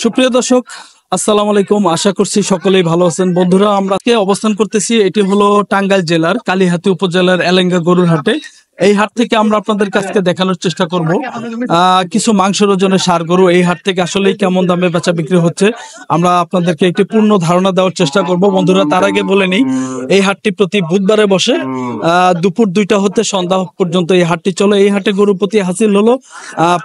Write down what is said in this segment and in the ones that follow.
সুপ্রিয় দর্শক, আসসালামু আলাইকুম। আশা করছি সকলেই ভালো আছেন। বন্ধুরা, আমরা অবস্থান করতেছি, এটি হলো টাঙ্গাইল জেলার কালিহাতী উপজেলার এলেঙ্গা গরুর হাটে। এই হাট থেকে আমরা আপনাদের কাছে দেখানোর চেষ্টা করব কিছু মাংসের ওজনের ষাঁড় গরু এই হাট থেকে আসলে কেমন দামে বেচা বিক্রি হচ্ছে। আমরা আপনাদেরকে একটি পূর্ণ ধারণা দেওয়ার চেষ্টা করব। বন্ধুরা, তার আগে বলে নেই, এই হাটটি প্রতি বুধবারে বসে দুপুর 2টা হতে সন্ধ্যা পর্যন্ত এই হাটটি চলে। এই হাটে গরু প্রতি হাসিল হলো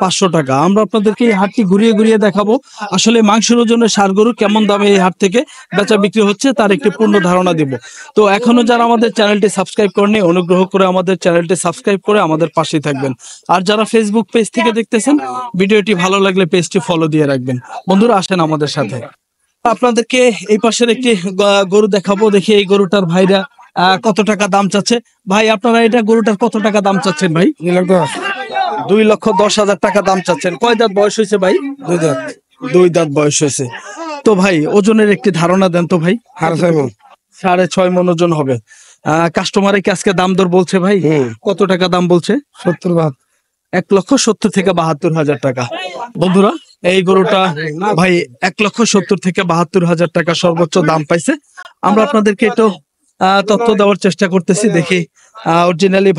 500 টাকা। আমরা আপনাদেরকে এই হাটটি ঘুরিয়ে ঘুরিয়ে দেখাবো আসলে মাংসের ওজনের ষাঁড় গরু কেমন দামে এই হাট থেকে বেচা বিক্রি হচ্ছে, তার একটি পূর্ণ ধারণা দিব। তো এখনো যারা আমাদের চ্যানেলটি সাবস্ক্রাইব করেনি, অনুগ্রহ করে আমাদের চ্যানেলটি সাবস্ক্রাইব করে আমাদের পাশেই থাকবেন। আর যারা ফেসবুক পেজ থেকে দেখতেছেন, ভিডিওটি ভালো লাগলে পেজটি ফলো দিয়ে রাখবেন। বন্ধুরা, আসেন আমাদের সাথে। আপনাদেরকে এই পাশের একটি গরু দেখাবো। দেখি এই গরুটার ভাইরা কত টাকা দাম চাচ্ছে। ভাই, আপনারা এটা গরুটার কত টাকা দাম চাচ্ছেন ভাই? 2,10,000 টাকা দাম চাচ্ছেন। কয় দাঁত বয়স হয়েছে ভাই? 2 দাঁত বয়স হয়েছে। তো ভাই, ওজনের একটি ধারণা দেন তো ভাই। 6.5 মণ ওজন হবে। কাস্টমারে কি আজকে দাম দর বলছে ভাই? কত টাকা দাম বলছে? 1,70,000 থেকে 72,000 টাকা। বন্ধুরা, এই গরুটা ভাই 1,70,000 থেকে 72,000 টাকা সর্বোচ্চ দাম পাইছে। আমরা আপনাদেরকে একটু তথ্য দেওয়ার চেষ্টা করতেছি। দেখি অরিজিনালি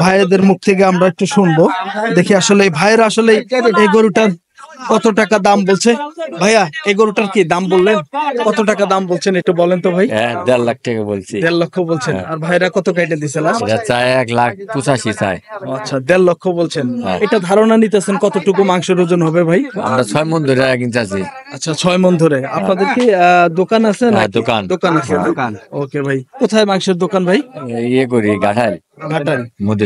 ভাইদের মুখ থেকে আমরা একটু শুনবো। দেখি আসলে ভাইরা আসলে এই গরুটার কত টাকা দাম বলছে। ভাইয়া, এই গরুটার কি দাম বললেন? কত টাকা দাম বলছেন একটু বলেন তো ভাই। 1.5 লাখ টাকা বলছি। 1.5 লক্ষ বলছেন। আর ভাইরা কত কাইটে দিছে লাস্ট? চায় 1,85,000 চায়। আচ্ছা, 1.5 লক্ষ বলছেন। এটা ধারণা নিতেছেন কতটুকু মাংসের ওজন হবে ভাই? আমরা 6 মণ ধরে কিনতেছি। আচ্ছা, 6 মণ ধরে। আপনাদের কি দোকান আছে না? দোকান আছে। ওকে ভাই, কোথায় মাংসের দোকান ভাই? ইয়ে করি ঘাটাল মধ্যে।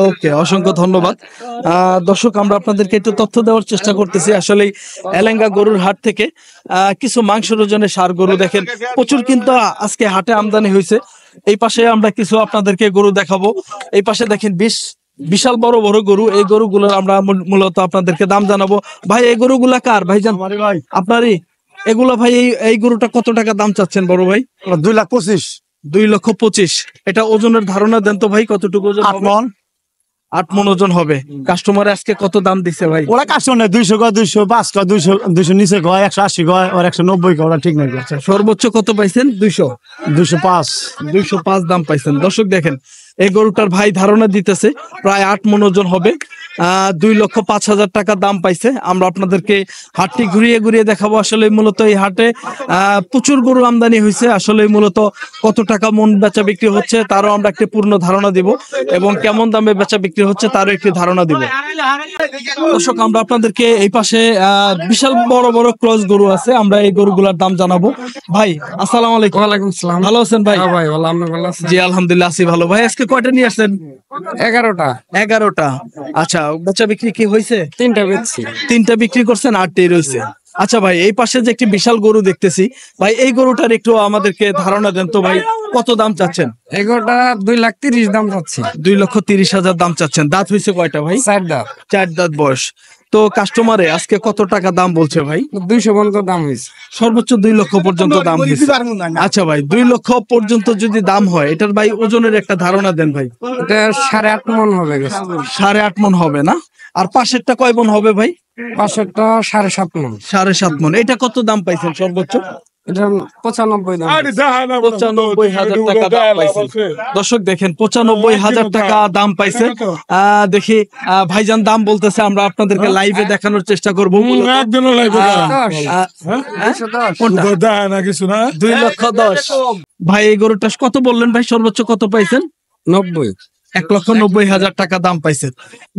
ওকে, অসংখ্য ধন্যবাদ। দর্শক, আমরা আপনাদেরকে একটু তথ্য দেওয়ার চেষ্টা করতেছি। আসলে এলেঙ্গা গরুর হাট থেকে কিছু মাংসের ওজনে ষাঁড় গরু দেখেন প্রচুর কিন্তু আজকে হাটে আমদানি হয়েছে। এই পাশে আমরা কিছু আপনাদেরকে গরু দেখাবো। এই পাশে দেখেন বিশাল বড় বড় গরু। এই গরুগুলোর আমরা মূলত আপনাদেরকে দাম জানাবো। ভাই, এই গরুগুলা কার ভাই? জান আপনারই এগুলা ভাই? এই গরুটা কত টাকা দাম চাচ্ছেন বড় ভাই? 2,25,000। 2,25,000। এটা ওজনের ধারণা দেন তো ভাই, কতটুকু ওজন? 8 মণ ওজন হবে। কাস্টমার আজকে কত দাম দিছে ভাই? ওরা কাস্টমার 200 কয়, 205 কয়, 200 নিচে কয়, 180 কয়, ওর 190 কয়। ওরা ঠিক নাই। সর্বোচ্চ কত পাইছেন? 205 দাম পাইছেন। দর্শক দেখেন, এই গরুটার ভাই ধারণা দিতেছে প্রায় 8 মণ ওজন হবে। 2,05,000 টাকা দাম পাইছে। আমরা আপনাদেরকে হাটটি ঘুরিয়ে ঘুরিয়ে দেখাবো। আসলে মূলত এই হাটে প্রচুর গরু আমদানি হয়েছে। আসলে মূলত কত টাকা মন বেচা বিক্রি হচ্ছে তারও আমরা একটি পূর্ণ ধারণা দিব, এবং কেমন দামে বেচা বিক্রি হচ্ছে তারও একটি ধারণা দিব। দর্শক, আমরা আপনাদেরকে এই পাশে বিশাল বড় বড় ক্রস গরু আছে, আমরা এই গরুগুলার দাম জানাবো। ভাই, আসসালামু আলাইকুম। ওয়ালাইকুম আসসালাম। ভালো আছেন ভাই? ভাই ভালো, আপনি ভালো আছেন? জি, আলহামদুলিল্লাহ আছি ভালো। ভাই, আজকে কয়টা নিয়ে আসছেন? 11টা। আচ্ছা, বেচা বিক্রি কি হয়েছে? 3টা বেচছি। 3টা বিক্রি করছেন, 8টাই রয়েছে। আচ্ছা ভাই, এই পাশে যে একটি বিশাল গরু দেখতেছি ভাই, এই গরুটার একটু আমাদেরকে ধারণা দেন তো ভাই, কত দাম চাচ্ছেন? এগোটা 2,30,000 দাম চাচ্ছি। 2,30,000 দাম চাচ্ছেন। দাঁত হয়েছে কয়টা ভাই? 4 দাঁত। 4 দাঁত বয়স। তো কাস্টমারে আজকে কত টাকা দাম বলছে ভাই? 200 পর্যন্ত দাম হয়েছে। সর্বোচ্চ 2 লক্ষ পর্যন্ত দাম হয়েছে। আচ্ছা ভাই, 2 লক্ষ পর্যন্ত যদি দাম হয়, এটার ভাই ওজনের একটা ধারণা দেন ভাই। এটা 8.5 মণ হবে। 8.5 মণ হবে না? আর পাশেরটা কয় মণ হবে ভাই? পাশেরটা 7.5 মণ। 7.5 মণ। এটা কত দাম পাইছেন সর্বোচ্চ? এটা 95 দাম। 95,000 টাকা দাম পাইছে। দর্শক দেখেন, 95,000 টাকা দাম পাইছে। দেখি ভাইজান দাম বলতেছে, আমরা আপনাদেরকে লাইভে দেখানোর চেষ্টা করবো। 2,10,000 ভাই, এই গরুটা কত বললেন ভাই? সর্বোচ্চ কত পাইছেন? 90। 1,90,000 টাকা দাম পাইছেন।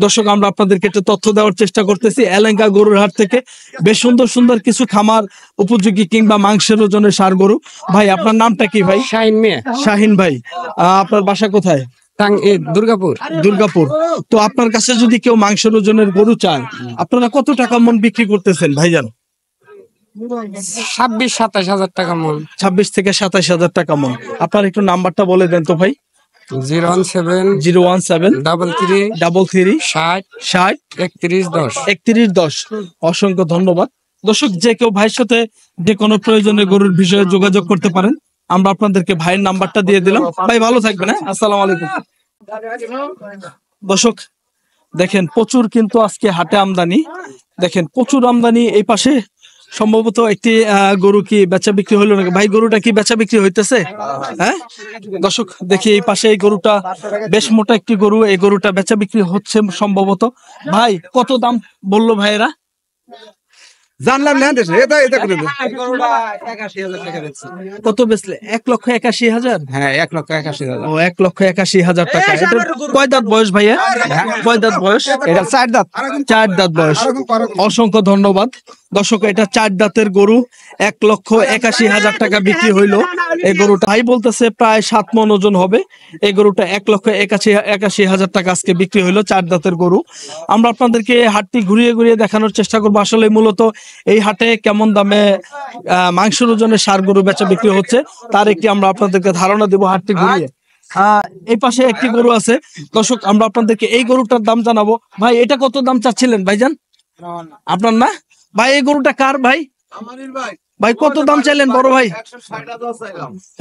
দর্শক, আমরা আপনাদেরকে একটু তথ্য দেওয়ার চেষ্টা করতেছি এলেঙ্গা গরুর হাট থেকে। বেশ সুন্দর সুন্দর কিছু খামার উপযোগী কিংবা মাংসের ওজনের ষাঁড় গরু। ভাই, আপনার নামটা কি ভাই? শাহিন ভাই। আপনার বাসা কোথায়? দুর্গাপুর। তো আপনার কাছে যদি কেউ মাংসের ওজনের গরু চায়, আপনারা কত টাকা মন বিক্রি করতেছেন ভাইজান? 26-27 টাকা মণ। 26 থেকে 27,000 টাকা মন। আপনার একটু নাম্বারটা বলে দেন তো ভাই। 017 33 60 3110। অসংখ্য ধন্যবাদ। দর্শক, যে কেউ ভাইয়ের সাথে যে কোনো প্রয়োজনে গরুর বিষয়ে যোগাযোগ করতে পারেন। আমরা আপনাদেরকে ভাইয়ের নাম্বারটা দিয়ে দিলাম। ভাই, ভালো থাকবেন। হ্যাঁ, আসসালামু আলাইকুম। দর্শক দেখেন, প্রচুর কিন্তু আজকে হাটে আমদানি। দেখেন প্রচুর আমদানি এই পাশে। সম্ভবত একটি গরু কি বেচা বিক্রি হইলো নাকি ভাই? গরুটা কি বেচা বিক্রি হইতেছে? হ্যাঁ দর্শক দেখি এই পাশে এই গরুটা বেশ মোটা একটি গরু, এই গরুটা বেচা বিক্রি হচ্ছে সম্ভবত। ভাই কত দাম বললো ভাইয়েরা? জানলাম না দেশে এটা এটা করে দে। কত বেচলে? 1,81,000। হ্যাঁ 1,81,000। ও 1,81,000 টাকা। এটা কয় দাঁত বয়স ভাইয়া? কয় দাঁত বয়স? এটা 4 দাঁত। 4 দাঁত বয়স। অসংখ্য ধন্যবাদ দর্শক। এটা 4 দাঁতের গরু, 1,81,000 টাকা বিক্রি হইলো এই গরুটা। ভাই বলতেছে প্রায় 7 মণ ওজন হবে এই গরুটা। 1,81,000 টাকা আজকে বিক্রি হইলো 4 দাঁতের গরু। আমরা আপনাদেরকে হাটটি ঘুরিয়ে ঘুরিয়ে দেখানোর চেষ্টা করবো আসলে মূলত এই হাটে কেমন দামে মাংসের ওজনে ষাঁড় গরু বেচা বিক্রি হচ্ছে তার একটি আমরা আপনাদেরকে ধারণা দেবো হাটটি ঘুরিয়ে। এই পাশে একটি গরু আছে দর্শক, আমরা আপনাদেরকে এই গরুটার দাম জানাবো। ভাই এটা কত দাম চাচ্ছিলেন ভাইজান? আপনার না ভাই? এই গরুটা কার ভাই? ভাই কত দাম চাইলেন বড় ভাই?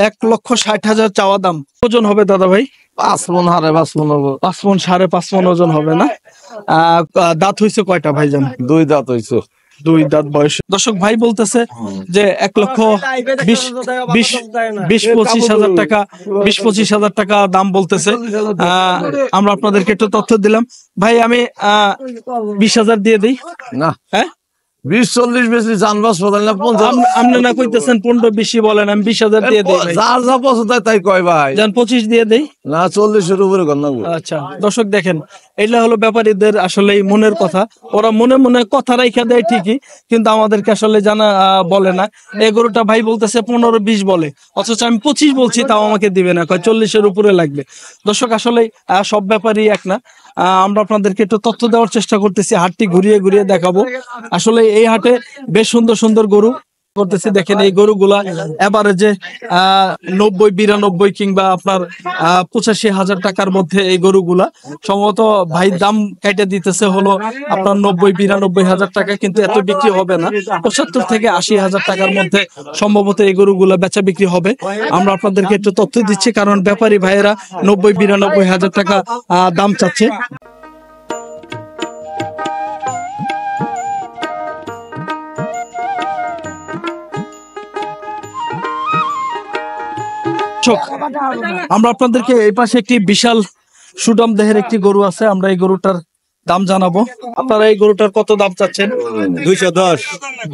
1,60,000 চাওয়া দাম। ওজন হবে দাদা ভাই? 5 মণ হারে 5 মণ হবে। 5 মণ 5.5 মণ ওজন হবে না? দাঁত হইছে কয়টা ভাইজান? 2 দাঁত হইছে। 2 দাঁত বয়স। দর্শক ভাই বলতেছে যে 1,20,000-25,000 টাকা, 20,000-25,000 টাকা দাম বলতেছে। আমরা আপনাদেরকে একটু তথ্য দিলাম ভাই। আমি 20,000 দিয়ে দিই। না হ্যাঁ 20-40 বেশি জানবাস বলেন না 50। আপনি না কইতেছেন 15 বেশি বলেন, আমি 20,000 দিয়ে দিই ভাই। যার যা পছন্দ হয় তাই কয় ভাই। জান 25 দিয়ে দেই। না 40-এর উপরে কর না। আচ্ছা দর্শক দেখেন, এটা হলো ব্যাপারীদের আসলে মনের কথা। ওরা মনে মনে কথা রাইখা দেয় ঠিকই, কিন্তু আমাদেরকে আসলে জানা বলে না। এই গরুটা ভাই বলতেছে 15-20 বলে, অথচ আমি 25 বলছি, তাও আমাকে দিবে না, কয় 40-এর উপরে লাগবে। দর্শক আসলে সব ব্যাপারই এক না। আমরা আপনাদেরকে একটু তথ্য দেওয়ার চেষ্টা করতেছি, হাটটি ঘুরিয়ে ঘুরিয়ে দেখাবো। আসলে এই হাটে বেশ সুন্দর সুন্দর গরু করতেছি। দেখেন এই গরুগুলা এভারেজে 90-92 কিংবা আপনার 85,000 টাকার মধ্যে এই গরুগুলা সম্ভবত ভাই দাম কেটে দিতেছে হলো আপনার 90-92,000 টাকা, কিন্তু এত বিক্রি হবে না। 75,000-80,000 টাকার মধ্যে সম্ভবত এই গরুগুলা বেচা বিক্রি হবে। আমরা আপনাদেরকে একটু তথ্য দিচ্ছি, কারণ ব্যাপারী ভাইয়েরা 90-92,000 টাকা দাম চাচ্ছে। আমরা আপনাদেরকে এই পাশে একটি বিশাল সুডাম দেহের একটি গরু আছে, আমরা এই গরুটার দাম জানাবো। আপনারা এই গরুটার কত দাম চাচ্ছেন? 210।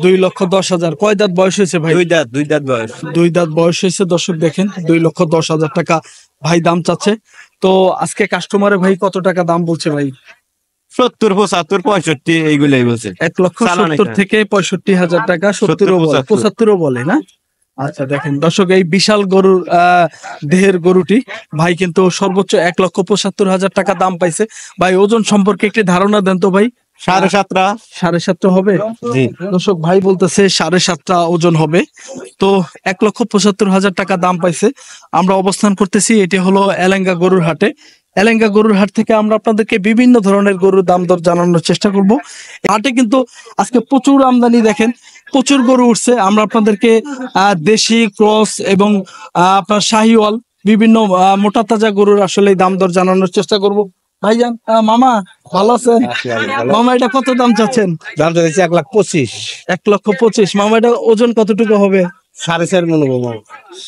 2,10,000। কয় দাঁত বয়স হয়েছে ভাই? 2 দাঁত বয়স। 2 দাঁত বয়স হয়েছে। দর্শক দেখেন 2,10,000 টাকা ভাই দাম চাচ্ছে। তো আজকে কাস্টমারে ভাই কত টাকা দাম বলছে ভাই? 70, 75, 65 এইগুলাই বলছে। 1,70,000 থেকে 65,000 টাকা। 70-ও বলে, 75-ও বলে না? আচ্ছা দেখেন দর্শক, এই বিশাল গরুর দেহের গরুটি ভাই কিন্তু সর্বোচ্চ 1,75,000 টাকা দাম পাইছে। ভাই ওজন সম্পর্কে একটি ধারণা দেন তো ভাই। 7.5। 7.5 হবে? জি দর্শক ভাই বলতেছে 7.5 ওজন হবে। তো 1,75,000 টাকা দাম পাইছে। আমরা অবস্থান করতেছি, এটি হলো এলেঙ্গা গরুর হাটে। এলেঙ্গা গরুর হাট থেকে আমরা আপনাদেরকে বিভিন্ন ধরনের গরুর দাম দর জানানোর চেষ্টা করব। হাটে কিন্তু আজকে প্রচুর আমদানি, দেখেন প্রচুর গরু উঠছে। আমরা আপনাদেরকে দেশি, ক্রস এবং আপনার শাহিওয়াল বিভিন্ন মোটা তাজা গরুর আসলে দাম দর জানানোর চেষ্টা করব। ভাইজান, মামা ভালো আছেন? মামা এটা কত দাম চাচ্ছেন? দাম চাইছে 1,25,000। 1,25,000। মামা এটা ওজন কতটুকু হবে? 4.5 মণ হবে।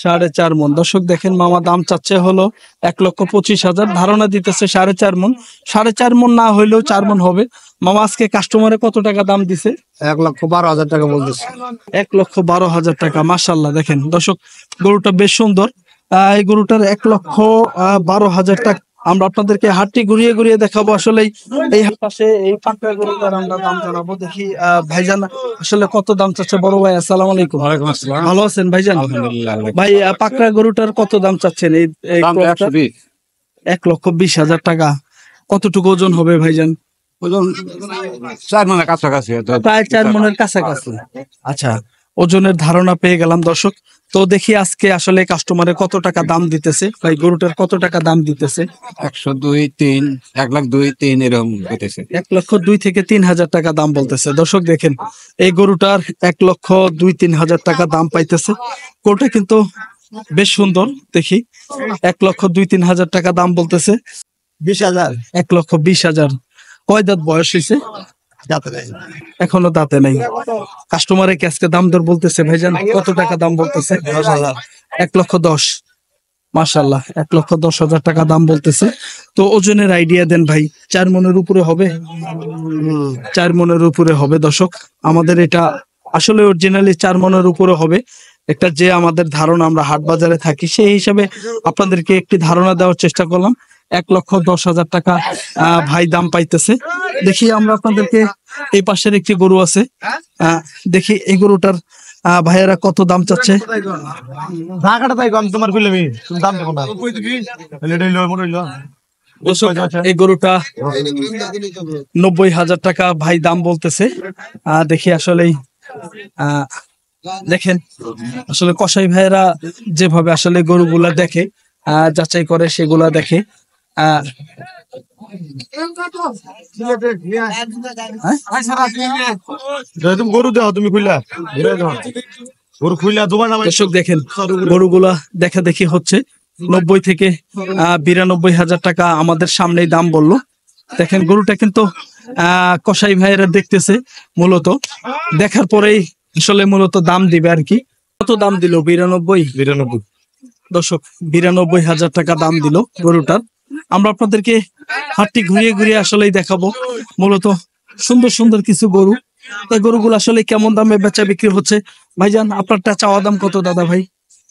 4.5 মণ। দর্শক দেখেন মামা দাম চাচ্ছে হলো 1,25,000, ধারণা দিতেছে 4.5 মণ। 4.5 মণ না হইলেও 4 মণ হবে। মামা আজকে কাস্টমারে কত টাকা দাম দিছে? 1,12,000 টাকা বলতেছে। 1,12,000 টাকা। মাশাআল্লাহ দেখেন দর্শক, গরুটা বেশ সুন্দর। এই গরুটার 1,12,000 টাকা। আমরা আপনাদেরকে হাটটি ঘুরিয়ে ঘুরিয়ে দেখাবো। আসলে এই পাশে এই পাকড়া গরুটার আমরা দাম জানাবো। দেখি ভাইজান আসলে কত দাম চাচ্ছে। বড় ভাই আসসালামু আলাইকুম। ওয়ালাইকুম আসসালাম। ভালো আছেন ভাইজান? আলহামদুলিল্লাহ। ভাই পাকড়া গরুটার কত দাম চাচ্ছেন? এই 1,20,000 টাকা। কতটুকু ওজন হবে ভাইজান? ওজন 4 মণের কাছাকাছি। প্রায় 4 মণের কাছাকাছি। আচ্ছা, ওজনের ধারণা পেয়ে গেলাম দর্শক। তো দেখি আজকে আসলে কাস্টমারে কত টাকা দাম দিতেছে, ভাই গরুটার কত টাকা দাম দিতেছে? 102, 3, 1,02, 3 এরকম হইতেছে। 1,02,000 থেকে 3,000 টাকা দাম বলতেছে। দর্শক দেখেন এই গরুটার 1,02,000-3,000 টাকা দাম পাইতেছে। গরুটা কিন্তু বেশ সুন্দর। দেখি 1,02,000-3,000 টাকা দাম বলতেছে। 20,000। 1,20,000। কয় দাঁত বয়স হয়েছে? যাতে নেই। এখনো দাঁতে নাই। কাস্টমারে কি আজকে দাম দর বলতেছে ভাইজান? কত টাকা দাম বলতেছে? 10,000 1,10,000। মাশাআল্লাহ, 1,10,000 টাকা দাম বলতেছে। তো ওজনের আইডিয়া দেন ভাই, 4 মনের উপরে হবে? 4 মনের উপরে হবে দর্শক। আমাদের এটা আসলে অরিজিনালি 4 মনের উপরে হবে। একটা যে আমাদের ধারণা, আমরা হাট বাজারে থাকি সেই হিসাবে আপনাদেরকে একটি ধারণা দেওয়ার চেষ্টা করলাম। 1,10,000 টাকা ভাই দাম পাইতেছে। দেখি আমরা আপনাদেরকে, এই পাশের একটি গরু আছে, দেখি এই গরুটার ভাইয়েরা কত দাম চাচ্ছে। ঢাকাটা তাই কম তোমার কইলামি, তুমি দাম দেখো না। এটাই লয় মনে হইলো। দর্শক, এই গরুটা 90,000 টাকা ভাই দাম বলতেছে। দেখি আসলেই দেখেন, আসলে কসাই ভাইয়েরা যেভাবে আসলে গরুগুলা দেখে, যাচাই করে, সেগুলা দেখে। তুমি গরু দাও, তুমি খুইলা গরু খুইলা তোমার নামে। দর্শক দেখেন, গরুগুলা দেখা দেখি হচ্ছে 90 থেকে 92,000 টাকা আমাদের সামনেই দাম বললো। দেখেন গরুটা কিন্তু কসাই ভাইয়েরা দেখতেছে, মূলত দেখার পরেই আসলে মূলত দাম দিবে আর কি। কত দাম দিল? 92। দর্শক, 92,000 টাকা দাম দিল গরুটার। আমরা আপনাদেরকে হাটটি ঘুরিয়ে ঘুরিয়ে আসলেই দেখাবো। মূলত সুন্দর সুন্দর কিছু গরু, এই গরুগুলো আসলে কেমন দামে বেচা বিক্রি হচ্ছে। ভাইজান, আপনারটা চাওয়া দাম কত দাদা ভাই?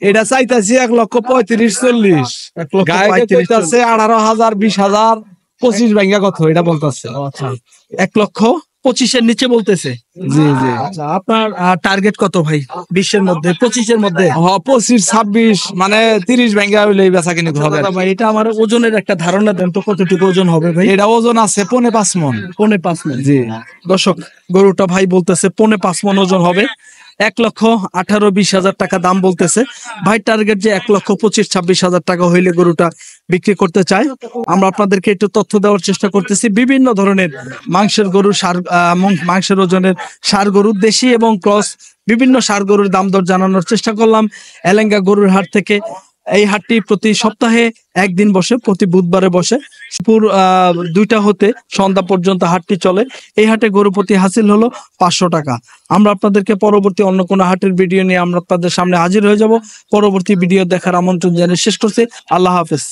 এটা চাইতাছি 1,35,40। 1,35,40। 18,000, 20,000, 25 ভাঙ্গা কত এটা বলতেছে। 1,25,000 নিচে বলতেছে। জি জি। আচ্ছা, আপনার টার্গেট কত ভাই? 20-এর মধ্যে, 25-এর মধ্যে? 25, 26 মানে 30 ভাঙ্গা হইলে বেচা কিনে হবে। দাদা ভাই, এটা আমার ওজনের একটা ধারণা দেন তো, কতটুকু ওজন হবে ভাই? এটা ওজন আছে 5.5 মন। 5.5 মণ। জি। দর্শক, গরুটা ভাই বলতেছে 5.5 মণ ওজন হবে। 1,18,20,000 টাকা দাম বলতেছে ভাই। টার্গেট যে 1,25,000-26,000 টাকা হইলে গরুটা বিক্রি করতে চায়। আমরা আপনাদেরকে একটু তথ্য দেওয়ার চেষ্টা করতেছি। বিভিন্ন ধরনের মাংসের গরু, মাংসের ওজনের ষাঁড় গরু, দেশি এবং ক্রস বিভিন্ন ষাঁড় গরুর দাম দর জানানোর চেষ্টা করলাম এলেঙ্গা গরুর হাট থেকে। এই হাটটি প্রতি সপ্তাহে একদিন বসে, প্রতি বুধবারে বসে। দুপুর 2টা হতে সন্ধ্যা পর্যন্ত হাটটি চলে। এই হাটে গরু প্রতি হাসিল হলো 500 টাকা। আমরা আপনাদেরকে পরবর্তী অন্য কোনো হাটের ভিডিও নিয়ে আমরা আপনাদের সামনে হাজির হয়ে যাব। পরবর্তী ভিডিও দেখার আমন্ত্রণ জানিয়ে শেষ করছি। আল্লাহ হাফেজ।